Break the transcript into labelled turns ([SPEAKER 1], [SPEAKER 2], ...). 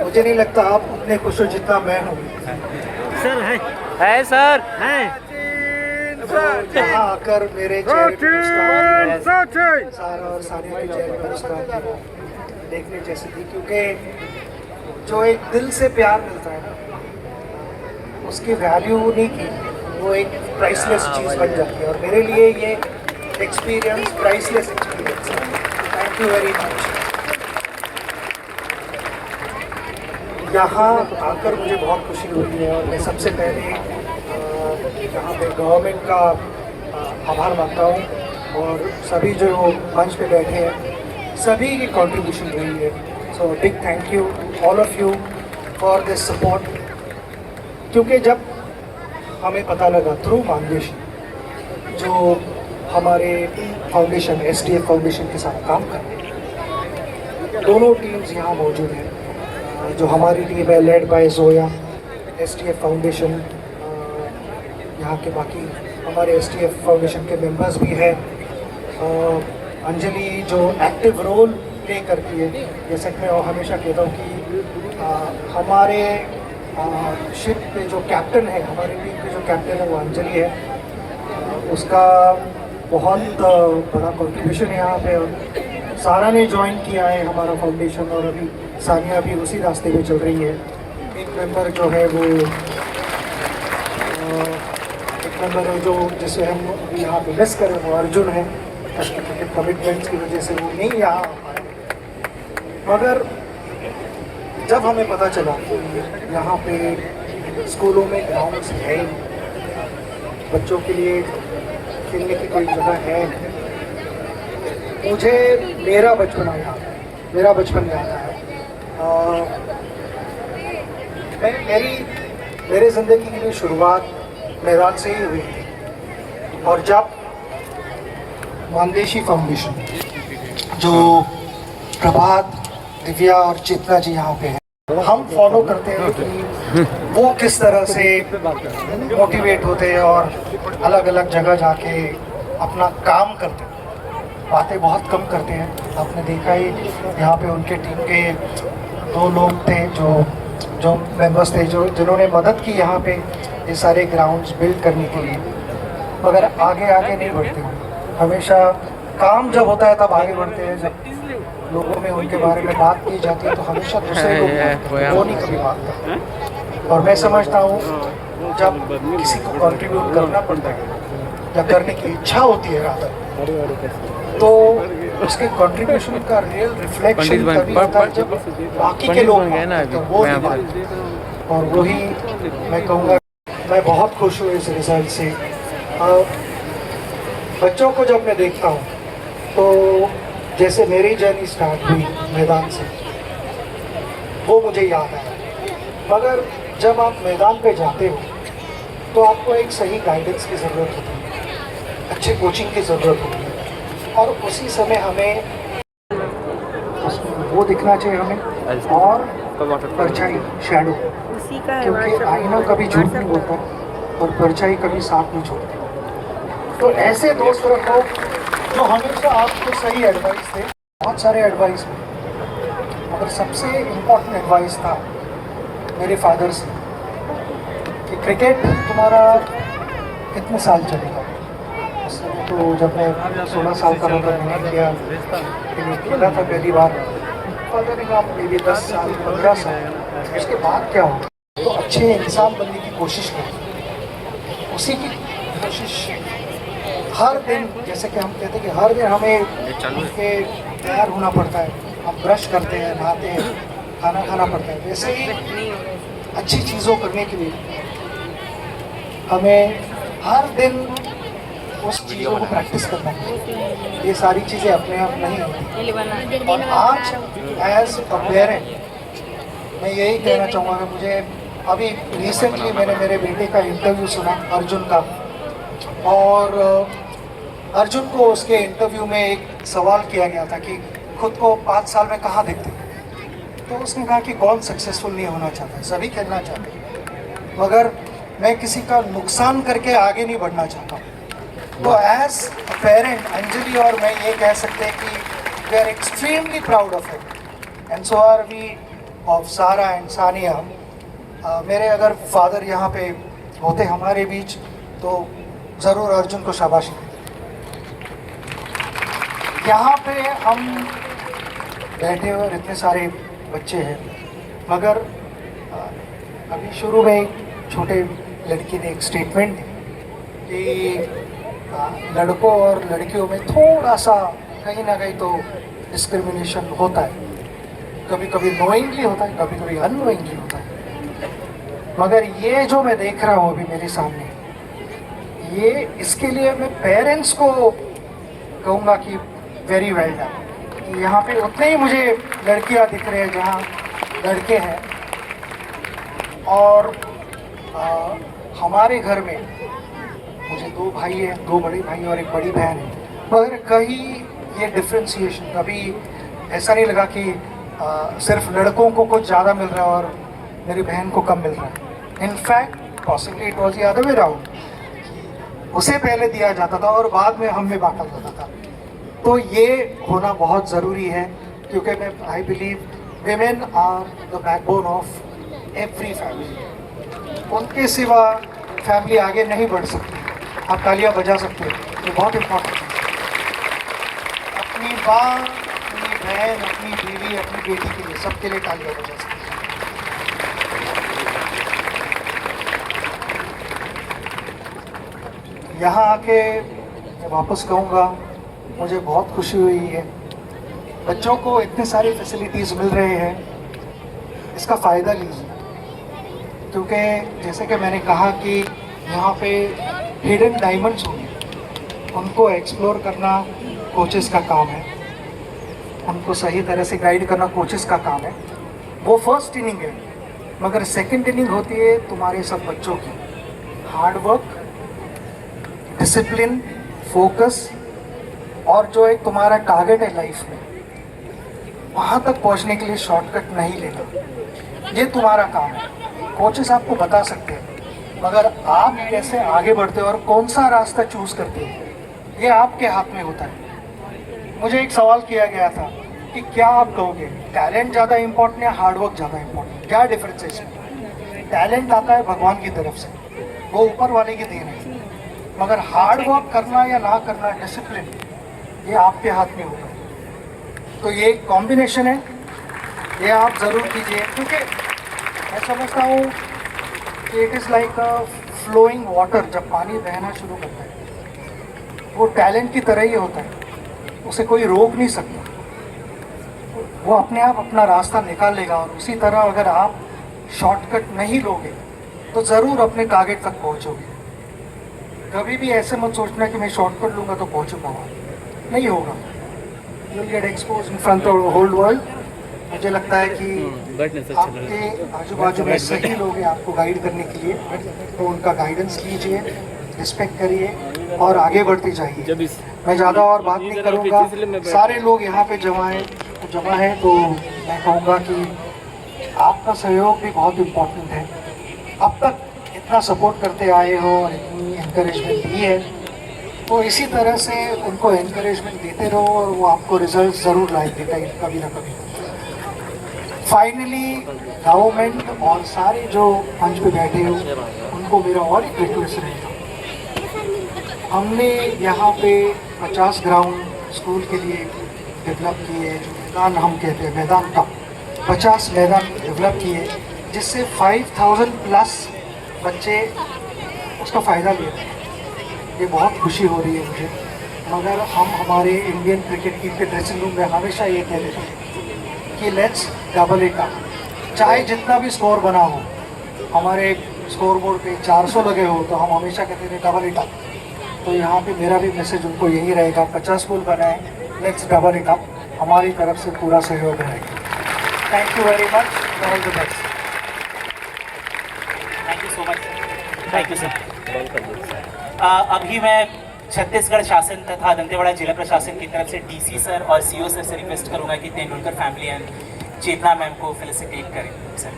[SPEAKER 1] मुझे नहीं लगता आप उतने खुश हो जितना मैं हूँ।
[SPEAKER 2] सर
[SPEAKER 3] है सर।
[SPEAKER 2] है
[SPEAKER 1] यहाँ आकर मेरे चेहरे पे मुस्कान सारा और सानिया के चेहरे पे मुस्कान देखने जैसी थी, क्योंकि जो एक दिल से प्यार मिलता है ना, उसकी वैल्यू नहीं की, वो एक प्राइसलेस चीज़ बन जाती है। और मेरे लिए ये एक्सपीरियंस प्राइसलेस एक्सपीरियंस है। Thank you very much. यहाँ आकर मुझे बहुत खुशी हुई है और मैं सबसे पहले यहाँ पे गवर्नमेंट का आभार मानता हूँ और सभी जो मंच पे बैठे हैं सभी की कंट्रीब्यूशन रही है। So big thank you all of you for this support. क्योंकि जब हमें पता लगा थ्रू मानदेशी, जो हमारे फाउंडेशन STF फाउंडेशन के साथ काम कर रहे हैं, दोनों टीम्स यहाँ मौजूद हैं। जो हमारी टीम है led by Zoya, STF foundation, यहाँ के बाकी हमारे STF फाउंडेशन के मेंबर्स भी हैं। अंजलि जो एक्टिव रोल प्ले करती है, जैसे कि मैं हमेशा कहता हूँ कि हमारे शिप पे जो कैप्टन है, हमारी टीम के जो कैप्टन है वो अंजलि है। उसका बहुत बड़ा कंट्रीब्यूशन है यहाँ पे। और सारा ने ज्वाइन किया है हमारा फाउंडेशन और अभी सानिया भी उसी रास्ते में चल रही है। एक मेंबर जो है वो नंबर है जो जिसे हम अभी यहाँ पे मिस करें वो अर्जुन है। कमिटमेंट्स की वजह से वो नहीं यहाँ आ पाए। मगर जब हमें पता चला कि यहाँ पे स्कूलों में ग्राउंड्स है, बच्चों के लिए खेलने की कोई जगह है, मुझे मेरा बचपन याद आया। मेरे ज़िंदगी की शुरुआत मैदान से ही हुई थी। और जब मानदेशी फाउंडेशन, जो प्रभात, दिव्या और चेतना जी यहाँ पे हैं, हम फॉलो करते हैं कि वो किस तरह से मोटिवेट होते हैं और अलग अलग जगह जाके अपना काम करते हैं। बातें बहुत कम करते हैं। आपने देखा ही यहाँ पे उनके टीम के 2 लोग थे जो मेंबर्स थे जिन्होंने मदद की यहाँ पे ये सारे ग्राउंड्स बिल्ड करने के लिए। मगर आगे नहीं बढ़ते हैं। हमेशा काम जब होता है तब आगे बढ़ते हैं। जब लोगों में उनके बारे में बात की जाती है तो हमेशा दूसरे लोग वो नहीं कभी बात करते। और मैं समझता हूँ जब किसी को कंट्रीब्यूट करना पड़ता है या करने की इच्छा होती है रादर, तो उसके कंट्रीब्यूशन का रियल रिफ्लेक्शन तभी होता है जब बाकी के लोग वो नहीं मानते। और वही मैं कहूँगा, मैं बहुत खुश हूँ इस रिजल्ट से। बच्चों को जब मैं देखता हूँ तो जैसे मेरी जर्नी स्टार्ट हुई मैदान से, वो मुझे याद आया। मगर जब आप मैदान पे जाते हो तो आपको एक सही गाइडेंस की ज़रूरत होती है, अच्छे कोचिंग की ज़रूरत होती है। और उसी समय हमें वो दिखना चाहिए हमें, और परछाई, शैडो, क्योंकि आईना कभी झूठ नहीं बोलता और परछाई कभी साथ नहीं छोड़ती। तो ऐसे दोस्त रखो जो हमेशा आपको सही एडवाइस दे। बहुत सारे एडवाइस, मगर सबसे इम्पोर्टेंट एडवाइस था मेरे फादर से कि क्रिकेट तुम्हारा कितने साल चलेगा। तो जब मैं 16 साल का होता मैंने खेला था पहली बार। फादर ने कहा मेरी 10 साल 15 साल, उसके बाद क्या होगा। तो अच्छे इंसान बनने की कोशिश करें, उसी की कोशिश हर दिन, जैसे कि हम कहते हैं कि हर दिन हमें उठ के तैयार होना पड़ता है। हम ब्रश करते हैं, नहाते हैं, खाना खाना पड़ता है। वैसे ही अच्छी चीज़ों करने के लिए हमें हर दिन उस चीज़ों को प्रैक्टिस करना है। ये सारी चीज़ें अपने आप नहीं होती। और आज एज अ पेरेंट मैं यही कहना चाहूँगा कि मुझे अभी रिसेंटली मैंने मेरे बेटे का इंटरव्यू सुना, अर्जुन का। और अर्जुन को उसके इंटरव्यू में एक सवाल किया गया था कि खुद को 5 साल में कहाँ देखते हैं। तो उसने कहा कि कौन सक्सेसफुल नहीं होना चाहता, सभी खेलना चाहते हैं, मगर मैं किसी का नुकसान करके आगे नहीं बढ़ना चाहता। तो एज अ पेरेंट अंजलि और मैं ये कह सकते हैं कि we are extremely proud of it, and so are we of Sara and Sania. मेरे अगर फादर यहाँ पे होते हमारे बीच तो ज़रूर अर्जुन को शाबाशी देते। यहाँ पे हम बैठे हुए और इतने सारे बच्चे हैं, मगर अभी शुरू में एक छोटे लड़की ने एक स्टेटमेंट दी कि लड़कों और लड़कियों में थोड़ा सा कहीं ना कहीं तो डिस्क्रिमिनेशन होता है, कभी कभी नोइंगली होता है, कभी कभी अननोइंगली होता है। मगर ये जो मैं देख रहा हूँ अभी मेरे सामने, ये इसके लिए मैं पेरेंट्स को कहूँगा कि वेरी वेल डन। यहाँ पे उतने ही मुझे लड़कियाँ दिख रहे हैं जहाँ लड़के हैं, और हमारे घर में मुझे 2 भाई हैं, 2 बड़े भाई और एक बड़ी बहन है, मगर कहीं ये डिफ्रेंशिएशन कभी ऐसा नहीं लगा कि सिर्फ लड़कों को कुछ ज़्यादा मिल रहा है और मेरी बहन को कम मिल रहा है। In fact possibly it was the other way round, उसे पहले दिया जाता था और बाद में हमें बांटा जाता था। तो ये होना बहुत ज़रूरी है, क्योंकि मैं I believe women are the backbone of every family. उनके सिवा फैमिली आगे नहीं बढ़ सकती। आप तालियां बजा सकते हो, ये बहुत इम्पोर्टेंट है। अपनी माँ, अपनी बहन, अपनी बीवी, अपनी बेटी के लिए, सबके लिए तालियां बजा सकते हैं। यहाँ आके मैं वापस कहूँगा, मुझे बहुत खुशी हुई है। बच्चों को इतने सारी फैसिलिटीज़ मिल रहे हैं, इसका फ़ायदा लीजिए, क्योंकि जैसे कि मैंने कहा कि यहाँ पे हिडन डायमंड्स होंगे, उनको एक्सप्लोर करना कोचेस का काम है, उनको सही तरह से गाइड करना कोचेस का काम है। वो फर्स्ट इनिंग है, मगर सेकंड इनिंग होती है तुम्हारे सब बच्चों की। हार्ड वर्क, डिसिप्लिन, फोकस, और जो एक तुम्हारा टारगेट है लाइफ में, वहाँ तक पहुँचने के लिए शॉर्टकट नहीं लेना, ये तुम्हारा काम है। कोचेस आपको बता सकते हैं, मगर आप कैसे आगे बढ़ते हो और कौन सा रास्ता चूज करते हो, ये आपके हाथ में होता है। मुझे एक सवाल किया गया था कि क्या आप कहोगे टैलेंट ज़्यादा इम्पोर्टेंट या हार्डवर्क ज़्यादा इम्पोर्टेंट, क्या डिफरेंस है इसमें? टैलेंट आता है भगवान की तरफ से, वो ऊपर वाले की देन है, मगर हार्डवर्क करना या ना करना, डिसिप्लिन, ये आपके हाथ में होगा। तो ये कॉम्बिनेशन है, ये आप ज़रूर कीजिए, क्योंकि मैं समझता हूँ कि it is like a flowing water. जब पानी बहना शुरू करता है, वो टैलेंट की तरह ही होता है, उसे कोई रोक नहीं सकता, वो अपने आप अपना रास्ता निकाल लेगा। और उसी तरह अगर आप शॉर्टकट नहीं लोगे तो ज़रूर अपने टारगेट तक पहुँचोगे। कभी भी ऐसे मत सोचना कि मैं शॉर्टकट लूँगा तो पहुँचूँगा, नहीं होगा। You will get expose in front of the whole world. मुझे लगता है कि आपके आजू बाजू में सही लोग हैं आपको गाइड करने के लिए, तो उनका गाइडेंस लीजिए, रिस्पेक्ट करिए और आगे बढ़ते जाइए। मैं ज़्यादा और बात नहीं करूँगा, सारे लोग यहाँ पे जमा है, तो मैं कहूँगा कि आपका सहयोग भी बहुत इम्पोर्टेंट है। अब तक इतना सपोर्ट करते आए हो और इतनी इंकरेजमेंट दी है, तो इसी तरह से उनको एनकरेजमेंट देते रहो और वो आपको रिजल्ट ज़रूर लाएंगे कभी ना कभी। फाइनली गवर्नमेंट और सारे जो मंच पे बैठे हो, उनको मेरा और एक रिक्वेस्ट रहेगा, हमने यहाँ पे 50 ग्राउंड स्कूल के लिए डेवलप किए, जो मैदान हम कहते हैं मैदान का, 50 मैदान डेवलप किए, जिससे 5000 प्लस बच्चे उसका फ़ायदा ले रहे हैं। ये बहुत खुशी हो रही है मुझे। मगर हम हमारे इंडियन क्रिकेट टीम के ड्रेसिंग रूम में हमेशा ये कहते थे कि लेट्स डबल इट अप, चाहे जितना भी स्कोर बना हो। हमारे स्कोर बोर्ड पे 400 लगे हो तो हम हमेशा कहते थे डबल इट अप। तो यहाँ पे मेरा भी मैसेज उनको यही रहेगा, 50 गोल बनाए, लेट्स डबल इट अप, हमारी तरफ से पूरा सहयोग रहेगा। Thank you very much, all the best.
[SPEAKER 2] Thank you so much. Thank you sir. अभी मैं छत्तीसगढ़ शासन तथा दंतेवाड़ा जिला प्रशासन की तरफ से डीसी सर और सीओ सर से रिक्वेस्ट करूंगा कि Tendulkar family and Chetna ma'am को फेलिसिटेट करें सर।